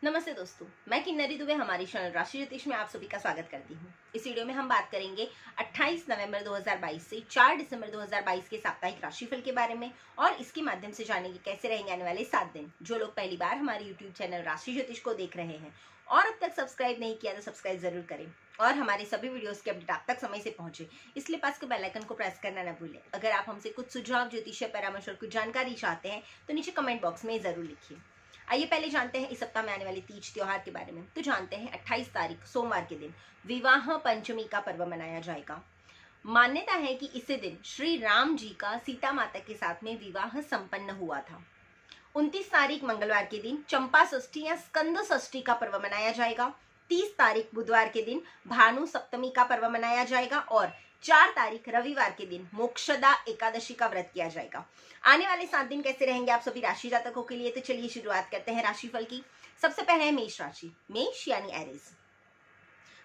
नमस्ते दोस्तों, मैं किन्नरी दुबे हमारी चैनल राशि ज्योतिष में आप सभी का स्वागत करती हूँ। इस वीडियो में हम बात करेंगे 28 नवंबर 2022 से 4 दिसंबर 2022 के साप्ताहिक राशिफल के बारे में और इसके माध्यम से जानेंगे कैसे रहेंगे आने वाले 7 दिन। जो लोग पहली बार हमारे यूट्यूब चैनल राशि ज्योतिष को देख रहे हैं और अब तक सब्सक्राइब नहीं किया तो सब्सक्राइब जरूर करें और हमारे सभी वीडियोस के अपडेट आप तक समय से पहुंचे, इसलिए पास के बेल आइकन को प्रेस करना न भूलें। अगर आप हमसे कुछ सुझाव, ज्योतिषीय परामर्श और कुछ जानकारी चाहते हैं तो नीचे कमेंट बॉक्स में जरूर लिखिए। आइए पहले जानते हैं इस सप्ताह में आने वाले तीज त्योहार के बारे में। तो जानते हैं 28 तारीख सोमवार के दिन विवाह पंचमी का पर्व मनाया जाएगा। मान्यता है कि इसी दिन श्री राम जी का सीता माता के साथ में विवाह संपन्न हुआ था। 29 तारीख मंगलवार के दिन चंपा षष्ठी या स्कंद षष्ठी का पर्व मनाया जाएगा। 30 तारीख बुधवार के दिन भानु सप्तमी का पर्व मनाया जाएगा और 4 तारीख रविवार के दिन मोक्षदा एकादशी का व्रत किया जाएगा। आने वाले 7 दिन कैसे रहेंगे आप सभी राशि जातकों के लिए, तो चलिए शुरुआत करते हैं राशिफल की। सबसे पहले है मेष राशि, मेष यानी एरीज।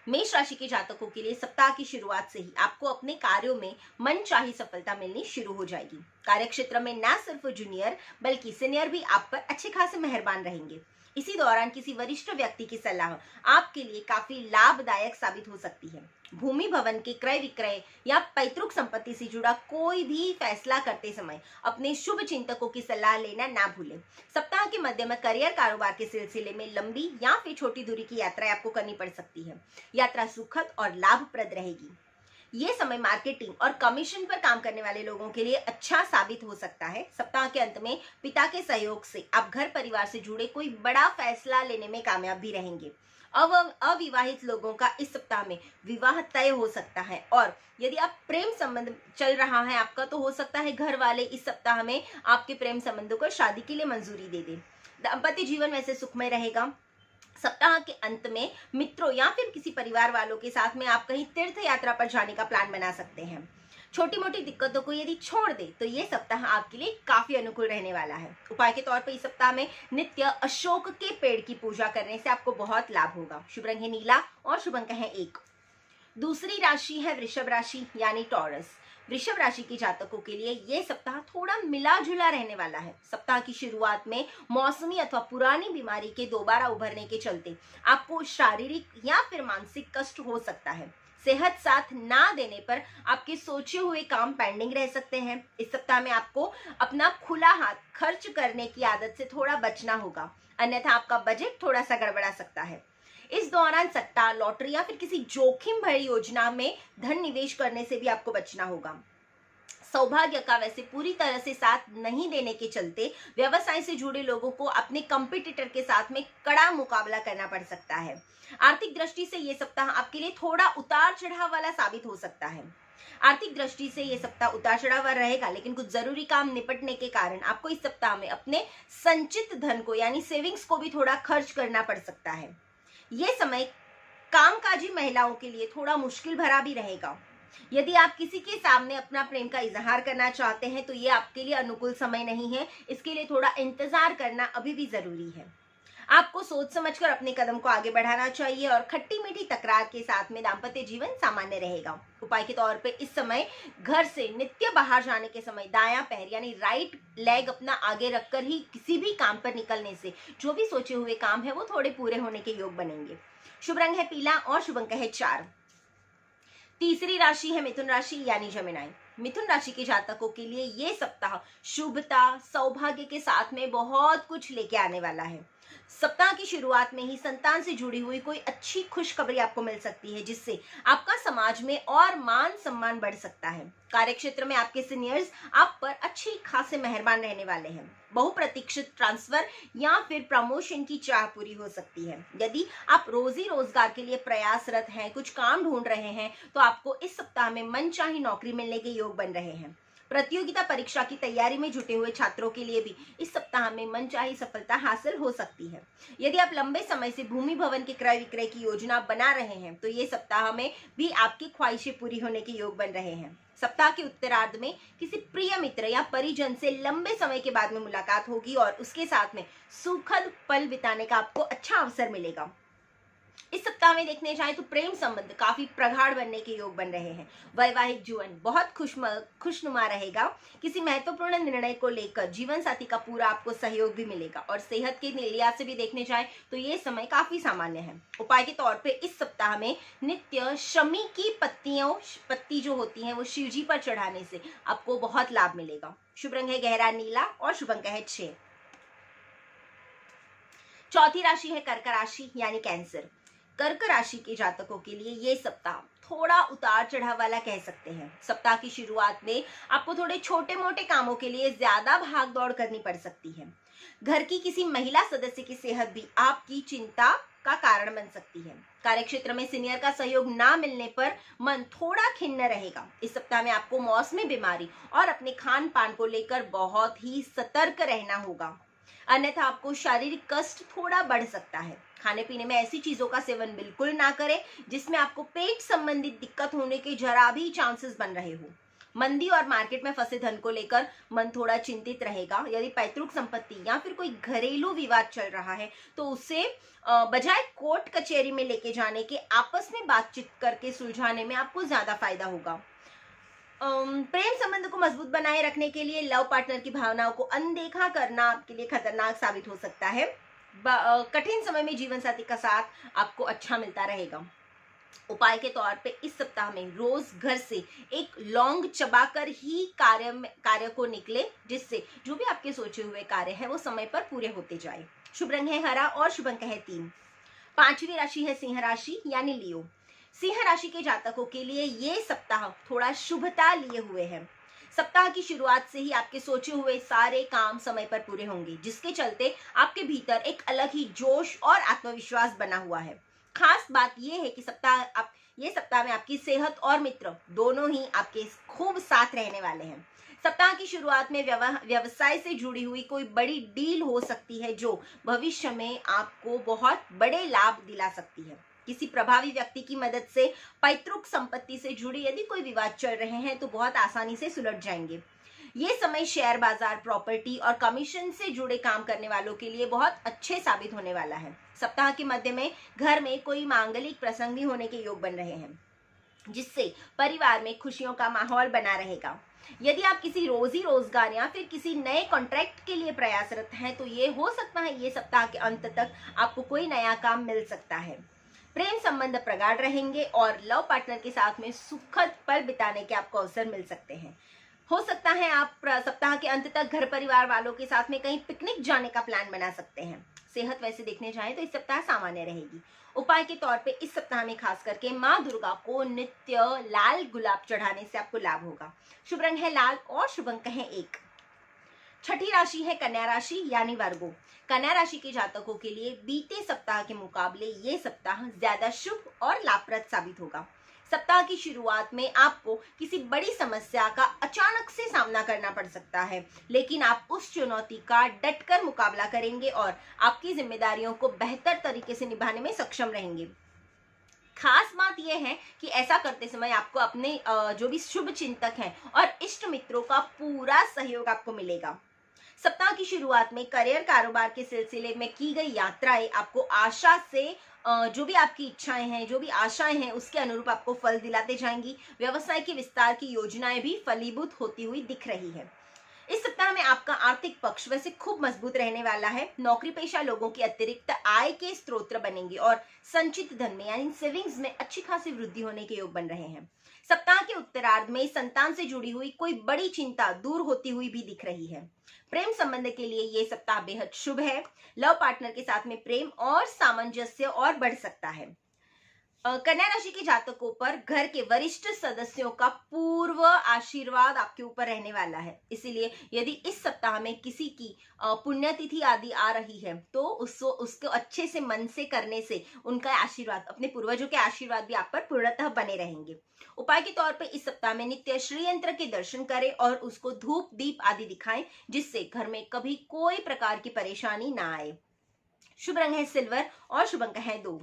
मेष राशि के जातकों के लिए सप्ताह की शुरुआत से ही आपको अपने कार्यों में मनचाही सफलता मिलनी शुरू हो जाएगी। कार्यक्षेत्र में न सिर्फ जूनियर बल्कि सीनियर भी आप पर अच्छे खासे मेहरबान रहेंगे। इसी दौरान किसी वरिष्ठ व्यक्ति की सलाह आपके लिए काफी लाभदायक साबित हो सकती है। भूमि भवन के क्रय विक्रय या पैतृक संपत्ति से जुड़ा कोई भी फैसला करते समय अपने शुभ चिंतकों की सलाह लेना ना भूलें। सप्ताह के मध्य में करियर कारोबार के सिलसिले में लंबी या फिर छोटी दूरी की यात्रा आपको करनी पड़ सकती है। यात्रा सुखद और लाभप्रद रहेगी। ये समय मार्केटिंग और कमीशन पर काम करने वाले लोगों के लिए अच्छा साबित हो सकता है। सप्ताह के अंत में पिता के सहयोग से आप घर परिवार से जुड़े कोई बड़ा फैसला लेने में कामयाब भी रहेंगे। अविवाहित लोगों का इस सप्ताह में विवाह तय हो सकता है और यदि आप प्रेम संबंध चल रहा है आपका, तो हो सकता है घर वाले इस सप्ताह में आपके प्रेम संबंधों को शादी के लिए मंजूरी दे दें। दाम्पत्य जीवन वैसे सुखमय रहेगा। सप्ताह के अंत में मित्रों या फिर किसी परिवार वालों के साथ में आप कहीं तीर्थ यात्रा पर जाने का प्लान बना सकते हैं। छोटी मोटी दिक्कतों को यदि छोड़ दे तो ये सप्ताह आपके लिए काफी अनुकूल रहने वाला है। उपाय के तौर पर इस सप्ताह में नित्य अशोक के पेड़ की पूजा करने से आपको बहुत लाभ होगा। शुभ रंग है नीला और शुभ अंक है 1। दूसरी राशि है वृषभ राशि यानी टॉरस। वृषभ राशि के जातकों के लिए ये सप्ताह थोड़ा मिला जुला रहने वाला है। सप्ताह की शुरुआत में मौसमी अथवा पुरानी बीमारी के दोबारा उभरने के चलते आपको शारीरिक या फिर मानसिक कष्ट हो सकता है। सेहत साथ ना देने पर आपके सोचे हुए काम पेंडिंग रह सकते हैं। इस सप्ताह में आपको अपना खुला हाथ खर्च करने की आदत से थोड़ा बचना होगा, अन्यथा आपका बजट थोड़ा सा गड़बड़ा सकता है। इस दौरान सट्टा, लॉटरी या फिर किसी जोखिम भरी योजना में धन निवेश करने से भी आपको बचना होगा। सौभाग्य का वैसे पूरी तरह से साथ नहीं देने के चलते व्यवसाय से जुड़े लोगों को अपने कंपटीटर के साथ में कड़ा मुकाबला करना पड़ सकता है। आर्थिक दृष्टि से ये सप्ताह आपके लिए थोड़ा उतार चढ़ाव वाला साबित हो सकता है। आर्थिक दृष्टि से ये सप्ताह उतार चढ़ाव रहेगा, लेकिन कुछ जरूरी काम निपटने के कारण आपको इस सप्ताह में अपने संचित धन को यानी सेविंग्स को भी थोड़ा खर्च करना पड़ सकता है। ये समय कामकाजी महिलाओं के लिए थोड़ा मुश्किल भरा भी रहेगा। यदि आप किसी के सामने अपना प्रेम का इजहार करना चाहते हैं तो ये आपके लिए अनुकूल समय नहीं है। इसके लिए थोड़ा इंतजार करना अभी भी जरूरी है। आपको सोच समझकर अपने कदम को आगे बढ़ाना चाहिए और खट्टी मीठी तकरार के साथ में दाम्पत्य जीवन सामान्य रहेगा। उपाय के तौर पे इस समय घर से नित्य बाहर जाने के समय दायां पैर यानी राइट लेग अपना आगे रखकर ही किसी भी काम पर निकलने से जो भी सोचे हुए काम है वो थोड़े पूरे होने के योग बनेंगे। शुभ रंग है पीला और शुभ अंक है 4। तीसरी राशि है मिथुन राशि यानी जमिनाई। मिथुन राशि के जातकों के लिए ये सप्ताह शुभता, सौभाग्य के साथ में बहुत कुछ लेके आने वाला है। सप्ताह की शुरुआत में ही संतान से जुड़ी हुई कोई अच्छी खुशखबरी आपको मिल सकती है, जिससे आपका समाज में और मान सम्मान बढ़ सकता है। कार्यक्षेत्र में आपके सीनियर्स आप पर अच्छे खासे मेहरबान रहने वाले हैं। बहुप्रतीक्षित ट्रांसफर या फिर प्रमोशन की चाह पूरी हो सकती है। यदि आप रोजी रोजगार के लिए प्रयासरत हैं, कुछ काम ढूंढ रहे हैं, तो आपको इस सप्ताह में मनचाही नौकरी मिलने के योग बन रहे हैं। प्रतियोगिता परीक्षा की तैयारी में जुटे हुए छात्रों के लिए भी इस सप्ताह में मनचाही सफलता हासिल हो सकती है। यदि आप लंबे समय से भूमि भवन के क्रय विक्रय की योजना बना रहे हैं तो ये सप्ताह में भी आपकी ख्वाहिशें पूरी होने के योग बन रहे हैं। सप्ताह के उत्तरार्ध में किसी प्रिय मित्र या परिजन से लंबे समय के बाद में मुलाकात होगी और उसके साथ में सुखद पल बिताने का आपको अच्छा अवसर मिलेगा। इस सप्ताह में देखने जाए तो प्रेम संबंध काफी प्रगाढ़ बनने के योग बन रहे हैं। वैवाहिक जीवन बहुत खुशनुमा रहेगा। किसी महत्वपूर्ण निर्णय को लेकर जीवन साथी का पूरा आपको सहयोग भी मिलेगा और सेहत के लिहाज से भी देखने जाए तो ये समय काफी सामान्य है। उपाय के तौर पे इस सप्ताह में नित्य शमी की पत्ती जो होती है वो शिव जी पर चढ़ाने से आपको बहुत लाभ मिलेगा। शुभ रंग है गहरा नीला और शुभ अंक है 6। चौथी राशि है कर्क राशि यानी कैंसर। कर्क राशि के जातकों के लिए ये सप्ताह थोड़ा उतार चढ़ाव वाला कह सकते हैं। सप्ताह की शुरुआत में आपको थोड़े छोटे मोटे कामों के लिए ज्यादा भाग दौड़ करनी पड़ सकती है। घर की किसी महिला सदस्य की सेहत भी आपकी चिंता का कारण बन सकती है। कार्यक्षेत्र में सीनियर का सहयोग ना मिलने पर मन थोड़ा खिन्न रहेगा। इस सप्ताह में आपको मौसमी बीमारी और अपने खान पान को लेकर बहुत ही सतर्क रहना होगा, अन्यथा आपको शारीरिक कष्ट थोड़ा बढ़ सकता है। खाने पीने में ऐसी चीजों का सेवन बिल्कुल ना करें जिसमें आपको पेट संबंधित दिक्कत होने के जरा भी चांसेस बन रहे हो। मंदी और मार्केट में फंसे धन को लेकर मन थोड़ा चिंतित रहेगा। यदि पैतृक संपत्ति या फिर कोई घरेलू विवाद चल रहा है तो उसे बजाय कोर्ट कचहरी में लेके जाने के आपस में बातचीत करके सुलझाने में आपको ज्यादा फायदा होगा। प्रेम संबंध को मजबूत बनाए रखने के लिए लव पार्टनर की भावनाओं को अनदेखा करना आपके लिए खतरनाक साबित हो सकता है। कठिन समय में जीवन साथी का साथ आपको अच्छा मिलता रहेगा। उपाय के तौर पे इस सप्ताह में रोज घर से एक लौंग चबाकर ही कार्य को निकले, जिससे जो भी आपके सोचे हुए कार्य है वो समय पर पूरे होते जाए। शुभ रंग है हरा और शुभ अंक है 3। पांचवी राशि है सिंह राशि यानी लियो। सिंह राशि के जातकों के लिए ये सप्ताह थोड़ा शुभता लिए हुए है। सप्ताह की शुरुआत से ही आपके सोचे हुए सारे काम समय पर पूरे होंगे, जिसके चलते आपके भीतर एक अलग ही जोश और आत्मविश्वास बना हुआ है। खास बात यह है कि ये सप्ताह में आपकी सेहत और मित्र दोनों ही आपके खूब साथ रहने वाले हैं। सप्ताह की शुरुआत में व्यवसाय से जुड़ी हुई कोई बड़ी डील हो सकती है जो भविष्य में आपको बहुत बड़े लाभ दिला सकती है। किसी प्रभावी व्यक्ति की मदद से पैतृक संपत्ति से जुड़ी यदि कोई विवाद चल रहे हैं तो बहुत आसानी से सुलझ जाएंगे। ये समय शेयर बाजार, प्रॉपर्टी और कमीशन से जुड़े काम करने वालों के लिए बहुत अच्छे साबित होने वाला है। सप्ताह के मध्य में घर में कोई मांगलिक प्रसंग भी होने के योग बन रहे हैं, जिससे परिवार में खुशियों का माहौल बना रहेगा। यदि आप किसी रोजी रोजगार या फिर किसी नए कॉन्ट्रैक्ट के लिए प्रयासरत हैं तो ये हो सकता है ये सप्ताह के अंत तक आपको कोई नया काम मिल सकता है। प्रेम संबंध प्रगाढ़ रहेंगे और लव पार्टनर के साथ में सुखद पल बिताने के आपको अवसर मिल सकते हैं। हो सकता है आप सप्ताह के अंत तक घर परिवार वालों के साथ में कहीं पिकनिक जाने का प्लान बना सकते हैं। सेहत वैसे देखने जाएं तो इस सप्ताह सामान्य रहेगी। उपाय के तौर पे इस सप्ताह में खास करके माँ दुर्गा को नित्य लाल गुलाब चढ़ाने से आपको लाभ होगा। शुभ रंग है लाल और शुभ अंक है 1। छठी राशि है कन्या राशि यानी वर्गो। कन्या राशि के जातकों के लिए बीते सप्ताह के मुकाबले ये सप्ताह ज्यादा शुभ और लाभप्रद साबित होगा। सप्ताह की शुरुआत में आपको किसी बड़ी समस्या का अचानक से सामना करना पड़ सकता है, लेकिन आप उस चुनौती का डटकर मुकाबला करेंगे और आपकी जिम्मेदारियों को बेहतर तरीके से निभाने में सक्षम रहेंगे। खास बात यह है कि ऐसा करते समय आपको अपने जो भी शुभ चिंतक हैं और इष्ट मित्रों का पूरा सहयोग आपको मिलेगा। सप्ताह की शुरुआत में करियर कारोबार के सिलसिले में की गई यात्राएं आपको आशा से जो भी आपकी इच्छाएं हैं, जो भी आशाएं हैं, उसके अनुरूप आपको फल दिलाते जाएंगी। व्यवसाय के विस्तार की योजनाएं भी फलीभूत होती हुई दिख रही है। इस सप्ताह में आपका आर्थिक पक्ष वैसे खूब मजबूत रहने वाला है। नौकरी पेशा लोगों की अतिरिक्त आय के स्रोत बनेंगे और संचित धन में यानी सेविंग्स में अच्छी खासी वृद्धि होने के योग बन रहे हैं। सप्ताह के उत्तरार्ध में संतान से जुड़ी हुई कोई बड़ी चिंता दूर होती हुई भी दिख रही है। प्रेम संबंध के लिए ये सप्ताह बेहद शुभ है। लव पार्टनर के साथ में प्रेम और सामंजस्य और बढ़ सकता है। कन्या राशि के जातकों पर घर के वरिष्ठ सदस्यों का पूर्व आशीर्वाद आपके ऊपर रहने वाला है। इसीलिए यदि इस सप्ताह में किसी की पुण्यतिथि आदि आ रही है तो उसको अच्छे से मन से करने से उनका आशीर्वाद, अपने पूर्वजों के आशीर्वाद भी आप पर पूर्णतः बने रहेंगे। उपाय के तौर पे इस सप्ताह में नित्य श्री यंत्र के दर्शन करें और उसको धूप दीप आदि दिखाएं, जिससे घर में कभी कोई प्रकार की परेशानी ना आए। शुभ रंग है सिल्वर और शुभ अंक है 2।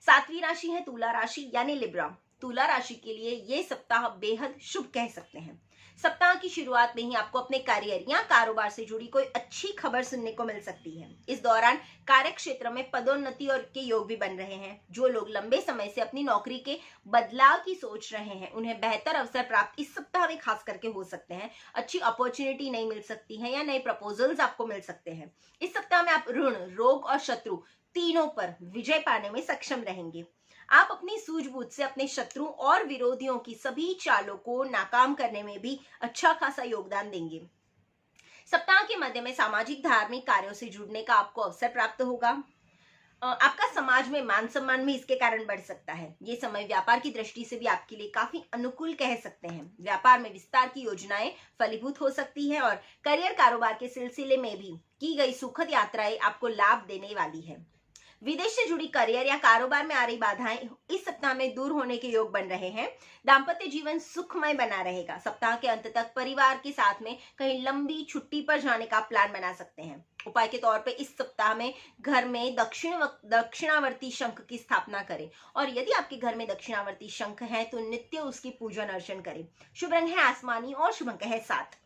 सातवीं राशि है तुला राशि यानी लिब्रा। तुला राशि के लिए ये सप्ताह बेहद शुभ कह सकते हैं। सप्ताह की शुरुआत में ही आपको अपने करियर या कारोबार से जुड़ी कोई अच्छी खबर सुनने को मिल सकती है। इस दौरान कार्य क्षेत्र में पदोन्नति और के योग भी बन रहे हैं। जो लोग लंबे समय से अपनी नौकरी के बदलाव की सोच रहे हैं, उन्हें बेहतर अवसर प्राप्त इस सप्ताह में खास करके हो सकते हैं। अच्छी अपॉर्चुनिटी नहीं मिल सकती है या नए प्रपोजल्स आपको मिल सकते हैं। इस सप्ताह में आप ऋण, रोग और शत्रु तीनों पर विजय पाने में सक्षम रहेंगे। आप अपनी सूझबूझ से अपने शत्रु और विरोधियों की सभी चालों को नाकाम करने में भी अच्छा खासा योगदान देंगे। सप्ताह के मध्य में सामाजिक धार्मिक कार्यों से जुड़ने का आपको अवसर प्राप्त होगा। आपका समाज में मान सम्मान भी इसके कारण बढ़ सकता है। ये समय व्यापार की दृष्टि से भी आपके लिए काफी अनुकूल कह सकते हैं। व्यापार में विस्तार की योजनाएं फलीभूत हो सकती है और करियर कारोबार के सिलसिले में भी की गई सुखद यात्राएं आपको लाभ देने वाली है। विदेश से जुड़ी करियर या कारोबार में आ रही बाधाएं इस सप्ताह में दूर होने के योग बन रहे हैं। दाम्पत्य जीवन सुखमय बना रहेगा। सप्ताह के अंत तक परिवार के साथ में कहीं लंबी छुट्टी पर जाने का प्लान बना सकते हैं। उपाय के तौर पे इस सप्ताह में घर में दक्षिणावर्ती शंख की स्थापना करें और यदि आपके घर में दक्षिणावर्ती शंख है तो नित्य उसकी पूजन अर्चन करें। शुभ रंग है आसमानी और शुभ अंक है 7।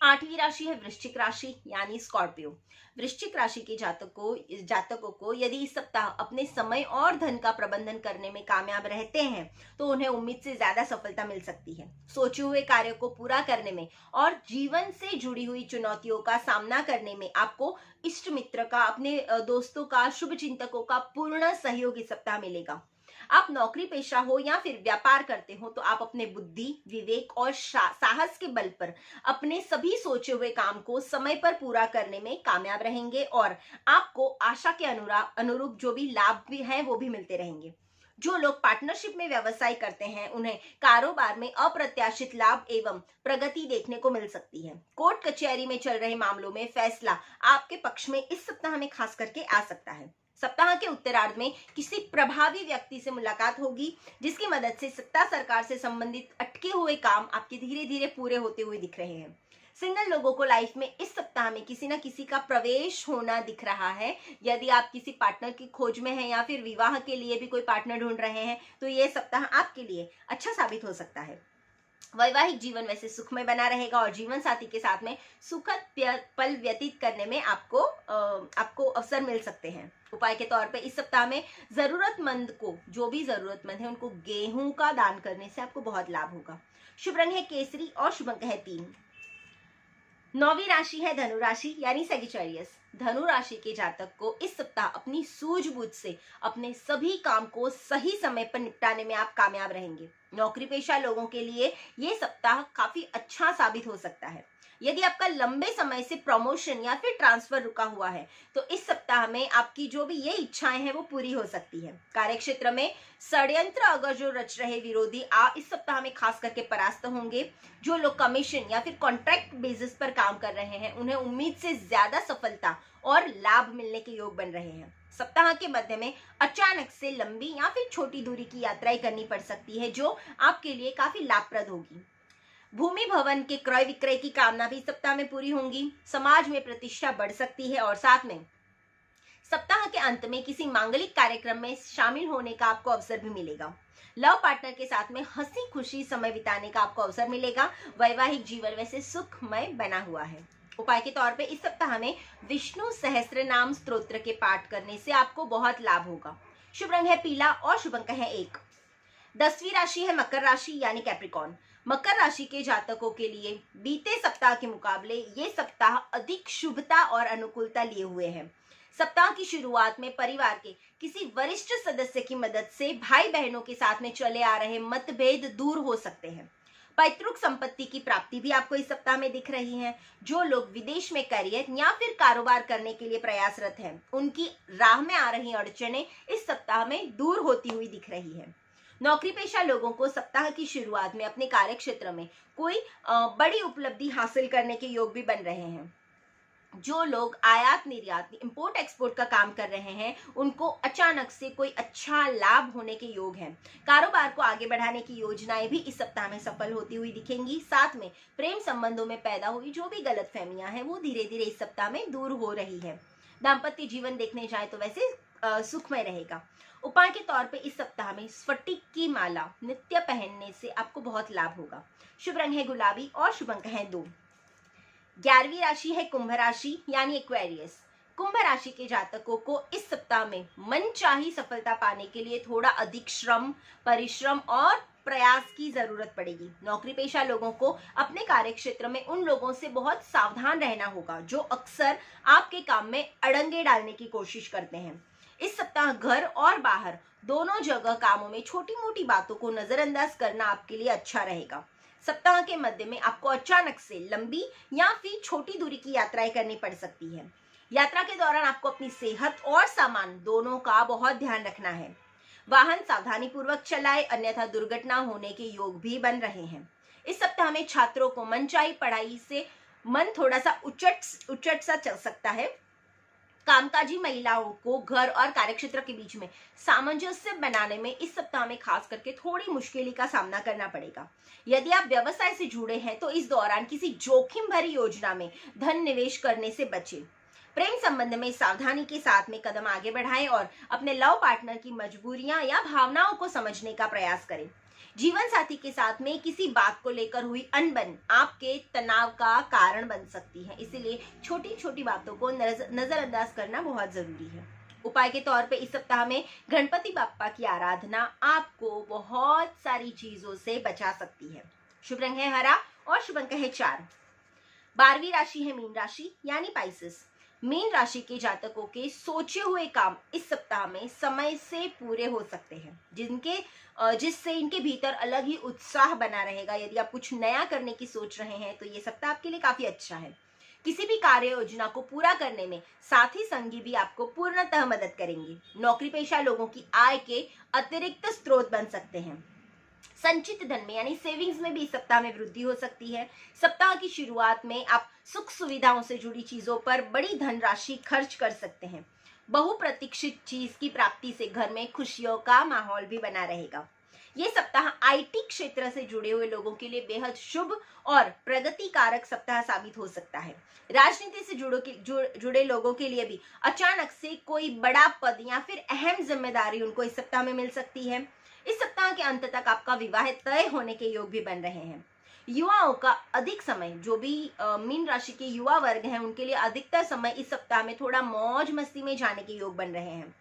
8वीं राशि है वृश्चिक राशि यानी स्कॉर्पियो। वृश्चिक राशि के जातकों को यदि इस सप्ताह अपने समय और धन का प्रबंधन करने में कामयाब रहते हैं तो उन्हें उम्मीद से ज्यादा सफलता मिल सकती है। सोचे हुए कार्य को पूरा करने में और जीवन से जुड़ी हुई चुनौतियों का सामना करने में आपको इष्ट मित्र का, अपने दोस्तों का, शुभ चिंतकों का पूर्ण सहयोग इस सप्ताह मिलेगा। आप नौकरी पेशा हो या फिर व्यापार करते हो तो आप अपने बुद्धि, विवेक और साहस के बल पर अपने सभी सोचे हुए काम को समय पर पूरा करने में कामयाब रहेंगे और आपको आशा के अनुरूप जो भी लाभ भी हैं वो भी मिलते रहेंगे। जो लोग पार्टनरशिप में व्यवसाय करते हैं उन्हें कारोबार में अप्रत्याशित लाभ एवं प्रगति देखने को मिल सकती है। कोर्ट कचहरी में चल रहे मामलों में फैसला आपके पक्ष में इस सप्ताह में खास करके आ सकता है। सप्ताह के उत्तरार्ध में किसी प्रभावी व्यक्ति से मुलाकात होगी जिसकी मदद से सत्ता सरकार से संबंधित अटके हुए काम आपके धीरे धीरे पूरे होते हुए दिख रहे हैं। सिंगल लोगों को लाइफ में इस सप्ताह में किसी न किसी का प्रवेश होना दिख रहा है। यदि आप किसी पार्टनर की खोज में हैं या फिर विवाह के लिए भी कोई पार्टनर ढूंढ रहे हैं तो ये सप्ताह आपके लिए अच्छा साबित हो सकता है। वैवाहिक जीवन वैसे सुखमय बना रहेगा और जीवन साथी के साथ में सुखद पल व्यतीत करने में आपको अवसर मिल सकते हैं। उपाय के तौर पे इस सप्ताह में जरूरतमंद को, जो भी जरूरतमंद है, उनको गेहूं का दान करने से आपको बहुत लाभ होगा। शुभ रंग है केसरी और शुभ अंक है 3। 9वीं राशि है धनु राशि यानी सैजिटेरियस। धनु राशि के जातक को इस सप्ताह अपनी सूझबूझ से अपने सभी काम को सही समय पर निपटाने में आप कामयाब रहेंगे। नौकरी पेशा लोगों के लिए ये सप्ताह काफी अच्छा साबित हो सकता है। यदि आपका लंबे समय से प्रमोशन या फिर ट्रांसफर रुका हुआ है तो इस सप्ताह में आपकी जो भी ये इच्छाएं हैं वो पूरी हो सकती है। कार्यक्षेत्र में षड्यंत्र अगर जो रच रहे विरोधी इस सप्ताह में खास करके परास्त होंगे। जो लोग कमीशन या फिर कॉन्ट्रैक्ट बेसिस पर काम कर रहे हैं उन्हें उम्मीद से ज्यादा सफलता और लाभ मिलने के योग बन रहे हैं। सप्ताह के मध्य में अचानक से लंबी या फिर छोटी दूरी की यात्राएं करनी पड़ सकती है जो आपके लिए काफी लाभप्रद होगी। भूमि भवन के क्रय विक्रय की कामना भी सप्ताह में पूरी होंगी। समाज में प्रतिष्ठा बढ़ सकती है और साथ में सप्ताह के अंत में किसी मांगलिक कार्यक्रम में शामिल होने का आपको अवसर भी मिलेगा। लव पार्टनर के साथ में हंसी खुशी समय बिताने का आपको अवसर मिलेगा। वैवाहिक जीवन वैसे सुखमय बना हुआ है। उपाय के तौर पे इस सप्ताह में विष्णु सहस्त्र नाम स्तोत्र के पाठ करने से आपको बहुत लाभ होगा। शुभ रंग है पीला और शुभ अंक है 1। 10वीं राशि है मकर राशि यानी कैप्रिकॉर्न। मकर राशि के जातकों के लिए बीते सप्ताह के मुकाबले ये सप्ताह अधिक शुभता और अनुकूलता लिए हुए है। सप्ताह की शुरुआत में परिवार के किसी वरिष्ठ सदस्य की मदद से भाई बहनों के साथ में चले आ रहे मतभेद दूर हो सकते हैं। पैतृक संपत्ति की प्राप्ति भी आपको इस सप्ताह में दिख रही है। जो लोग विदेश में करियर या फिर कारोबार करने के लिए प्रयासरत हैं, उनकी राह में आ रही अड़चनें इस सप्ताह में दूर होती हुई दिख रही है। नौकरी पेशा लोगों को सप्ताह की शुरुआत में अपने कार्य क्षेत्र में कोई बड़ी उपलब्धि हासिल करने के योग भी बन रहे हैं। जो लोग आयात निर्यात इंपोर्ट एक्सपोर्ट का काम कर रहे हैं उनको अचानक से कोई अच्छा लाभ होने के योग हैं। कारोबार को आगे बढ़ाने की योजनाएं भी इस सप्ताह में सफल होती हुई दिखेंगी। साथ में प्रेम संबंधों में पैदा हुई जो भी गलतफहमियां हैं वो धीरे धीरे इस सप्ताह में दूर हो रही है। दाम्पत्य जीवन देखने जाए तो वैसे सुखमय रहेगा। उपाय के तौर पे इस सप्ताह में स्फटिक की माला नित्य पहनने से आपको बहुत लाभ होगा। शुभ रंग है गुलाबी और शुभ अंक है 2। 11वीं राशि है कुंभ राशि यानी एक्वेरियस। कुंभ राशि के जातकों को इस सप्ताह में मनचाही सफलता पाने के लिए थोड़ा अधिक श्रम, परिश्रम और प्रयास की जरूरत पड़ेगी। नौकरी पेशा लोगों को अपने कार्य क्षेत्र में उन लोगों से बहुत सावधान रहना होगा जो अक्सर आपके काम में अड़ंगे डालने की कोशिश करते हैं। इस सप्ताह घर और बाहर दोनों जगह कामों में छोटी मोटी बातों को नजरअंदाज करना आपके लिए अच्छा रहेगा। सप्ताह के मध्य में आपको अचानक से लंबी या फिर छोटी दूरी की यात्राएं करनी पड़ सकती है। यात्रा के दौरान आपको अपनी सेहत और सामान दोनों का बहुत ध्यान रखना है। वाहन सावधानी पूर्वक चलाए, अन्यथा दुर्घटना होने के योग भी बन रहे हैं। इस सप्ताह में छात्रों को मनचाही पढ़ाई से मन थोड़ा सा उचट सा चल सकता है। कामकाजी महिलाओं को घर और कार्यक्षेत्र के बीच में सामंजस्य बनाने में इस सप्ताह में खास करके थोड़ी मुश्किल का सामना करना पड़ेगा। यदि आप व्यवसाय से जुड़े हैं तो इस दौरान किसी जोखिम भरी योजना में धन निवेश करने से बचें। प्रेम संबंध में सावधानी के साथ में कदम आगे बढ़ाएं और अपने लव पार्टनर की मजबूरियां या भावनाओं को समझने का प्रयास करें। जीवन साथी के साथ में किसी बात को लेकर हुई अनबन आपके तनाव का कारण बन सकती है, इसलिए छोटी छोटी बातों को नजरअंदाज करना बहुत जरूरी है। उपाय के तौर पे इस सप्ताह में गणपति बाप्पा की आराधना आपको बहुत सारी चीजों से बचा सकती है। शुभ रंग है हरा और शुभ अंक है 4। 12वीं राशि है मीन राशि यानी पाइसेस। मीन राशि के जातकों के सोचे हुए काम इस सप्ताह में समय से पूरे हो सकते हैं, जिससे इनके भीतर अलग ही उत्साह बना रहेगा। यदि आप कुछ नया करने की सोच रहे हैं तो ये सप्ताह आपके लिए काफी अच्छा है। किसी भी कार्य योजना को पूरा करने में साथी संगी भी आपको पूर्णतः मदद करेंगे। नौकरी पेशा लोगों की आय के अतिरिक्त स्रोत बन सकते हैं। संचित धन में यानी सेविंग्स में भी इस सप्ताह में वृद्धि हो सकती है। सप्ताह की शुरुआत में आप सुख सुविधाओं से जुड़ी चीजों पर बड़ी धनराशि खर्च कर सकते हैं। बहुप्रतीक्षित चीज की प्राप्ति से घर में खुशियों का माहौल भी बना रहेगा। ये सप्ताह आईटी क्षेत्र से जुड़े हुए लोगों के लिए बेहद शुभ और प्रगति कारक सप्ताह साबित हो सकता है। राजनीति से जुड़े लोगों के लिए भी अचानक से कोई बड़ा पद या फिर अहम जिम्मेदारी उनको इस सप्ताह में मिल सकती है। इस सप्ताह के अंत तक आपका विवाह तय होने के योग भी बन रहे हैं। युवाओं का अधिक समय, जो भी मीन राशि के युवा वर्ग हैं, उनके लिए अधिकतर समय इस सप्ताह में थोड़ा मौज मस्ती में जाने के योग बन रहे हैं।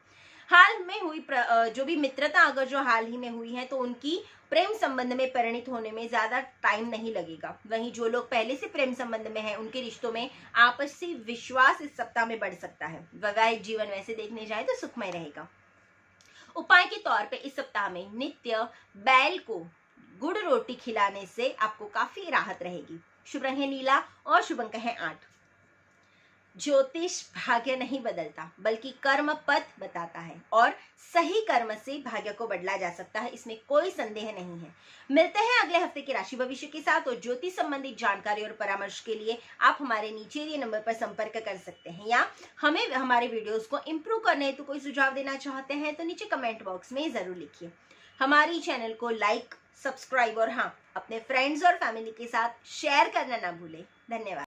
हाल में हुई जो भी मित्रता अगर जो हाल ही में हुई है तो उनकी प्रेम संबंध में परिणित होने में ज्यादा टाइम नहीं लगेगा। वहीं जो लोग पहले से प्रेम संबंध में हैं उनके रिश्तों में आपसी विश्वास इस सप्ताह में बढ़ सकता है। वैवाहिक जीवन वैसे देखने जाए तो सुखमय रहेगा। उपाय के तौर पे इस सप्ताह में नित्य बैल को गुड़ रोटी खिलाने से आपको काफी राहत रहेगी। शुभ रंग है नीला और शुभ अंक है 8। ज्योतिष भाग्य नहीं बदलता बल्कि कर्म पथ बताता है और सही कर्म से भाग्य को बदला जा सकता है, इसमें कोई संदेह नहीं है। मिलते हैं अगले हफ्ते के राशि भविष्य के साथ और ज्योतिष संबंधित जानकारी और परामर्श के लिए आप हमारे नीचे दिए नंबर पर संपर्क कर सकते हैं, या हमें हमारे वीडियोस को इम्प्रूव करने हेतु कोई सुझाव देना चाहते हैं तो नीचे कमेंट बॉक्स में जरूर लिखिए। हमारी चैनल को लाइक, सब्सक्राइब और हाँ, अपने फ्रेंड्स और फैमिली के साथ शेयर करना ना भूलें। धन्यवाद।